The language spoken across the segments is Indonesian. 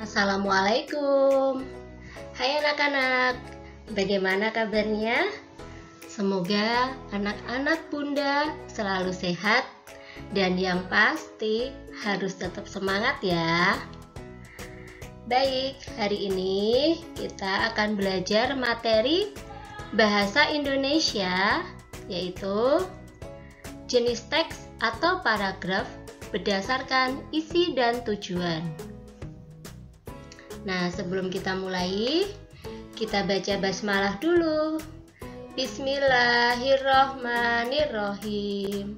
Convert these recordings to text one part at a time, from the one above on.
Assalamualaikum. Hai anak-anak, bagaimana kabarnya? Semoga anak-anak Bunda selalu sehat dan yang pasti harus tetap semangat ya. Baik, hari ini kita akan belajar materi bahasa Indonesia, yaitu jenis teks atau paragraf berdasarkan isi dan tujuan. Nah, sebelum kita mulai, kita baca basmalah dulu. Bismillahirrohmanirrohim.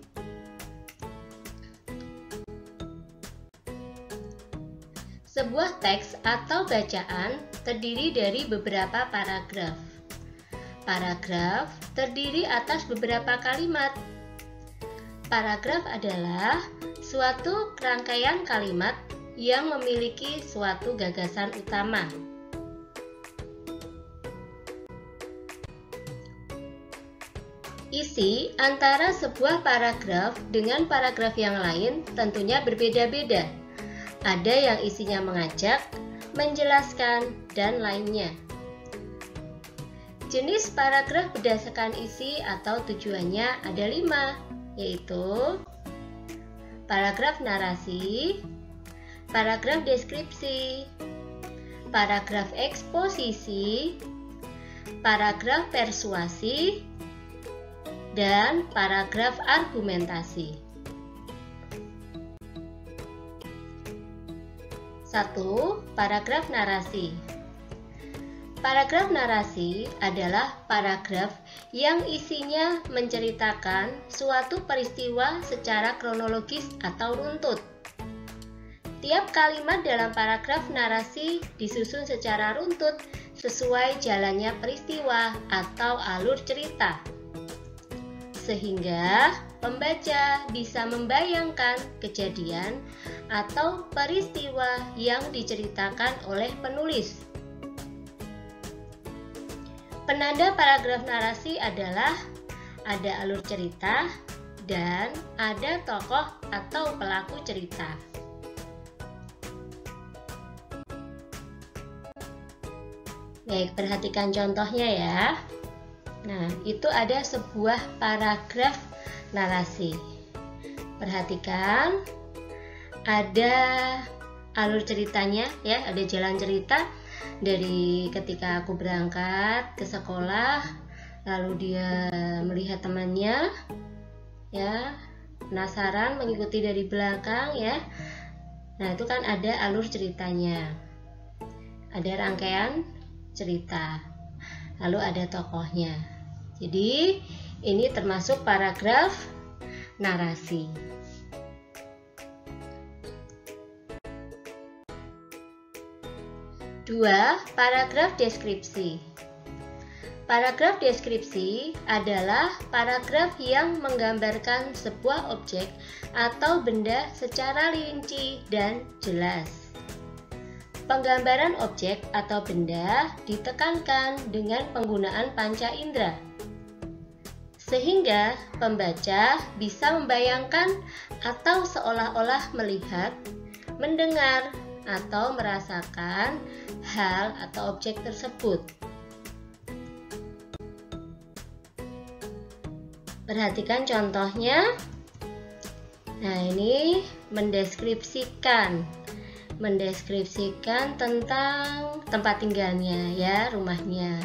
Sebuah teks atau bacaan terdiri dari beberapa paragraf. Paragraf terdiri atas beberapa kalimat. Paragraf adalah suatu rangkaian kalimat yang memiliki suatu gagasan utama. Isi antara sebuah paragraf dengan paragraf yang lain tentunya berbeda-beda. Ada yang isinya mengajak, menjelaskan, dan lainnya. Jenis paragraf berdasarkan isi atau tujuannya ada 5, yaitu paragraf narasi, paragraf deskripsi, paragraf eksposisi, paragraf persuasi, dan paragraf argumentasi. 1. Paragraf narasi. Paragraf narasi adalah paragraf yang isinya menceritakan suatu peristiwa secara kronologis atau runtut. Tiap kalimat dalam paragraf narasi disusun secara runtut sesuai jalannya peristiwa atau alur cerita, sehingga pembaca bisa membayangkan kejadian atau peristiwa yang diceritakan oleh penulis. Penanda paragraf narasi adalah ada alur cerita dan ada tokoh atau pelaku cerita. Baik, perhatikan contohnya ya. Nah, itu ada sebuah paragraf narasi. Perhatikan, ada alur ceritanya ya, ada jalan cerita dari ketika aku berangkat ke sekolah, lalu dia melihat temannya ya, penasaran mengikuti dari belakang ya. Nah, itu kan ada alur ceritanya. Ada rangkaian cerita. Lalu ada tokohnya. Jadi, ini termasuk paragraf narasi. 2. Paragraf deskripsi. Paragraf deskripsi adalah paragraf yang menggambarkan sebuah objek atau benda secara rinci dan jelas. Penggambaran objek atau benda ditekankan dengan penggunaan panca indera, sehingga pembaca bisa membayangkan atau seolah-olah melihat, mendengar, atau merasakan hal atau objek tersebut. Perhatikan contohnya. Nah, ini mendeskripsikan tentang tempat tinggalnya ya, rumahnya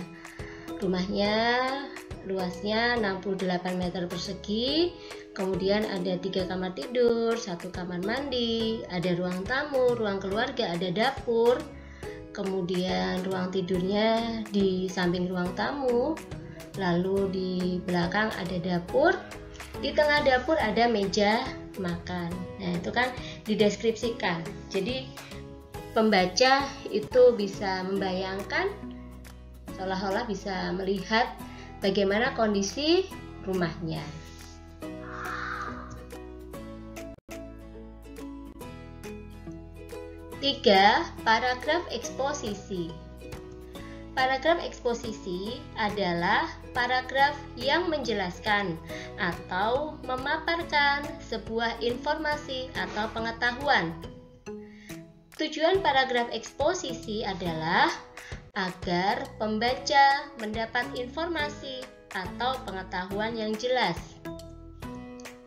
luasnya 68 meter persegi, kemudian ada 3 kamar tidur, 1 kamar mandi, ada ruang tamu, ruang keluarga, ada dapur, kemudian ruang tidurnya di samping ruang tamu, lalu di belakang ada dapur, di tengah dapur ada meja makan. Nah, itu kan dideskripsikan. Jadi pembaca itu bisa membayangkan, seolah-olah bisa melihat bagaimana kondisi rumahnya. 3. Paragraf eksposisi. Paragraf eksposisi adalah paragraf yang menjelaskan atau memaparkan sebuah informasi atau pengetahuan. Tujuan paragraf eksposisi adalah agar pembaca mendapat informasi atau pengetahuan yang jelas.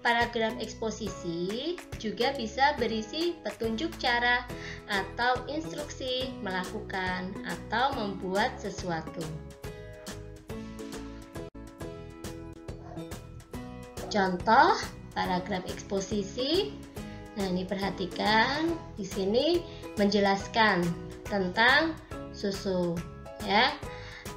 Paragraf eksposisi juga bisa berisi petunjuk cara atau instruksi melakukan atau membuat sesuatu. Contoh paragraf eksposisi. Nah, ini perhatikan di sini menjelaskan tentang susu, ya.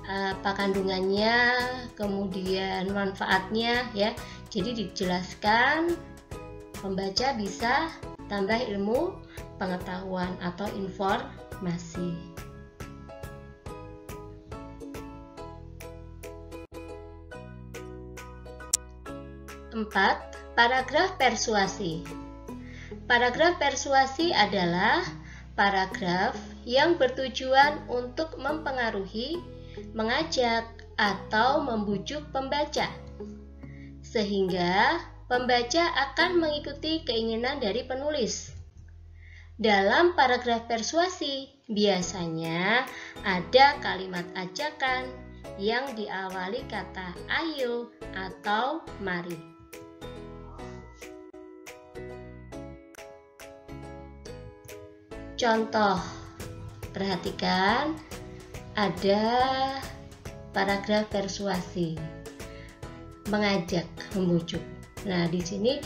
Apa kandungannya, kemudian manfaatnya, ya. Jadi dijelaskan, pembaca bisa tambah ilmu pengetahuan atau informasi. Empat, paragraf persuasi. Paragraf persuasi adalah paragraf yang bertujuan untuk mempengaruhi, mengajak, atau membujuk pembaca, sehingga pembaca akan mengikuti keinginan dari penulis. Dalam paragraf persuasi, biasanya ada kalimat ajakan yang diawali kata ayo atau mari. Contoh, perhatikan ada paragraf persuasi, mengajak, membujuk. Nah, di sini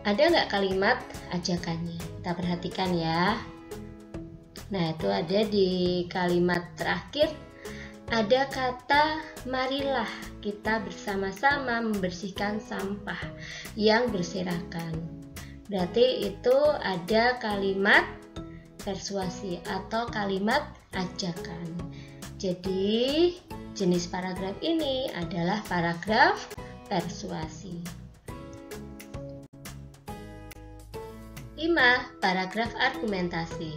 ada nggak kalimat ajakannya? Kita perhatikan ya. Nah, itu ada di kalimat terakhir, ada kata marilah kita bersama-sama membersihkan sampah yang berserakan. Berarti itu ada kalimat persuasi atau kalimat ajakan. Jadi jenis paragraf ini adalah paragraf persuasi. 5. Paragraf argumentasi.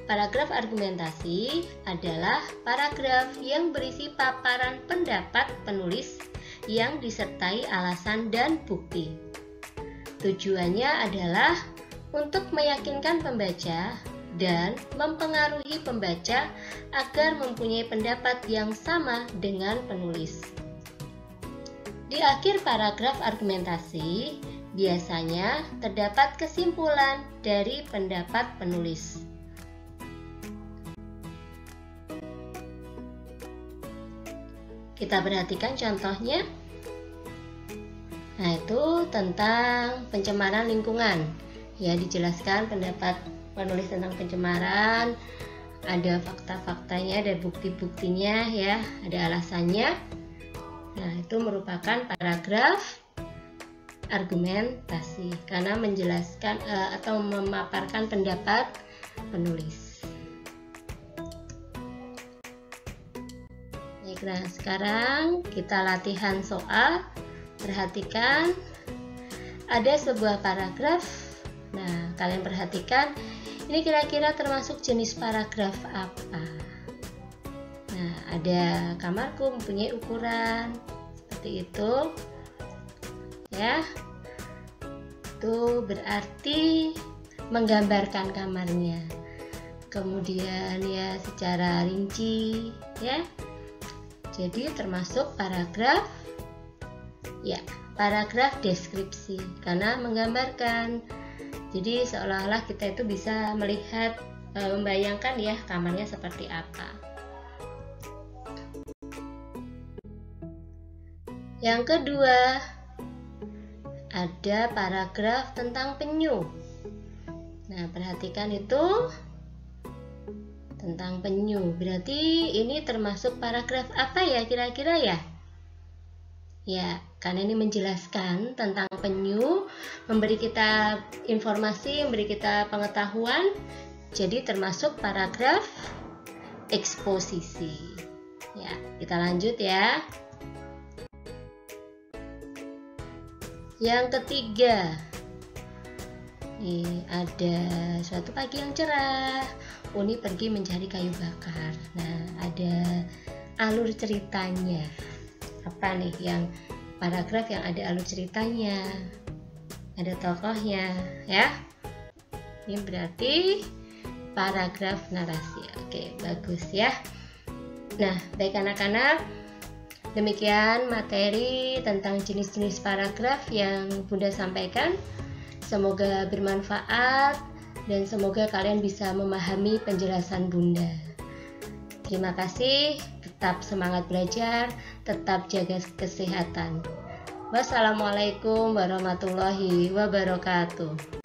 Paragraf argumentasi adalah paragraf yang berisi paparan pendapat penulis yang disertai alasan dan bukti. Tujuannya adalah untuk meyakinkan pembaca dan mempengaruhi pembaca agar mempunyai pendapat yang sama dengan penulis. Di akhir paragraf argumentasi, biasanya terdapat kesimpulan dari pendapat penulis. Kita perhatikan contohnya. Nah, itu tentang pencemaran lingkungan. Ya, dijelaskan pendapat penulis tentang pencemaran, ada fakta-faktanya, ada bukti-buktinya, ya, ada alasannya. Nah, itu merupakan paragraf argumentasi karena menjelaskan atau memaparkan pendapat penulis. Baik, nah sekarang kita latihan soal. Perhatikan, ada sebuah paragraf. Nah, kalian perhatikan, ini kira-kira termasuk jenis paragraf apa? Nah, ada kamarku mempunyai ukuran seperti itu, ya. Itu berarti menggambarkan kamarnya. Kemudian ya secara rinci, ya. Jadi termasuk paragraf, ya, paragraf deskripsi karena menggambarkan. Jadi seolah-olah kita itu bisa melihat, membayangkan ya kamarnya seperti apa. Yang kedua, ada paragraf tentang penyu. Nah, perhatikan itu tentang penyu. Berarti ini termasuk paragraf apa ya kira-kira ya? Ya, karena ini menjelaskan tentang penyu, memberi kita informasi, memberi kita pengetahuan. Jadi termasuk paragraf eksposisi. Ya, kita lanjut ya. Yang ketiga, nih ada suatu pagi yang cerah, Uni pergi mencari kayu bakar. Nah, ada alur ceritanya. Apa nih yang paragraf yang ada alur ceritanya, ada tokohnya, ya. Ini berarti paragraf narasi. Oke, bagus ya. Nah, baik anak-anak, demikian materi tentang jenis-jenis paragraf yang Bunda sampaikan. Semoga bermanfaat dan semoga kalian bisa memahami penjelasan Bunda. Terima kasih, tetap semangat belajar, tetap jaga kesehatan. Wassalamualaikum warahmatullahi wabarakatuh.